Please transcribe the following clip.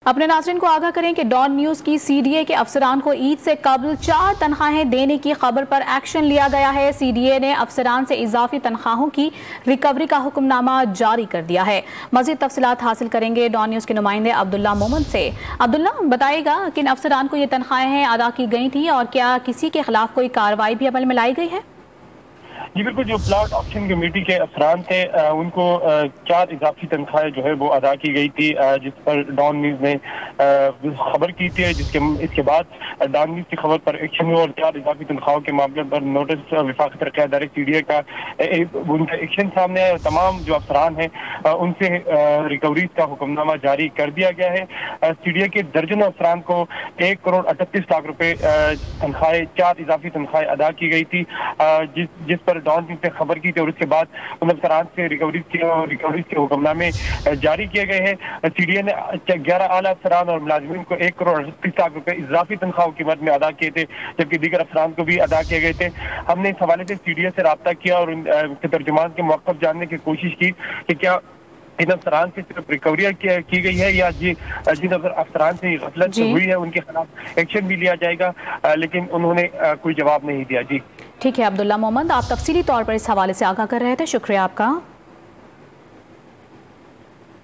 अपने नाज़रीन को आगाह करें कि डॉन न्यूज़ की CDA के अफसरान को ईद से कबल 4 तनख्वाहें देने की खबर पर एक्शन लिया गया है। CDA ने अफसरान से इजाफी तनख्वाहों की रिकवरी का हुक्मनामा जारी कर दिया है। मज़ीद तफसीलात हासिल करेंगे डॉन न्यूज़ के नुमाइंदे अब्दुल्ला मोहम्मद से। अब्दुल्ला, बताएगा किन अफसरान को ये तनख्वाहें अदा की गई थी और क्या किसी के खिलाफ कोई कार्रवाई भी अमल में लाई गई है? जी बिल्कुल, जो प्लाट ऑप्शन कमेटी के अफसरान थे उनको 4 इजाफी तनख्वाहें जो है वो अदा की गई थी, जिस पर डॉन न्यूज़ ने खबर की थी। इसके बाद डॉन न्यूज़ की खबर पर एक्शन हुआ और 4 इजाफी तनख्वाहों के मामले पर नोटिस वफाकी तरक्की इदारे CDA का उनका एक्शन सामने आया और तमाम जो अफसरान हैं उनसे रिकवरी का हुक्मनामा जारी कर दिया गया है। CDA के दर्जनों अफसरान को 1 करोड़ 38 लाख रुपए तनख्वाहें 4 इजाफी तनख्वाहें अदा की गई थी, जिस पर डॉन न्यूज़ ने खबर की थी और उसके बाद उन अफसरान से रिकवरी के हुक्मनामे जारी किए गए हैं। CDA ने 11 आला अफसरान और मुलाजिमीन को 1 करोड़ 38 लाख रुपए इजाफी तनख्वाहों की मद में अदा किए थे, जबकि दीगर अफसरान को भी अदा किए गए थे। हमने इस हवाले से CDA से रब्ता किया और उनके तर्जुमान के मौक़िफ़ जानने की कोशिश की कि क्या इन अफसरान से सिर्फ रिकवरी की गई है या जिन अफसरान से गफलत हुई है उनके खिलाफ एक्शन भी लिया जाएगा, लेकिन उन्होंने कोई जवाब नहीं दिया। जी ठीक है अब्दुल्ला मोहम्मद, आप तफसीली तौर पर इस हवाले से आगाह कर रहे थे, शुक्रिया आपका।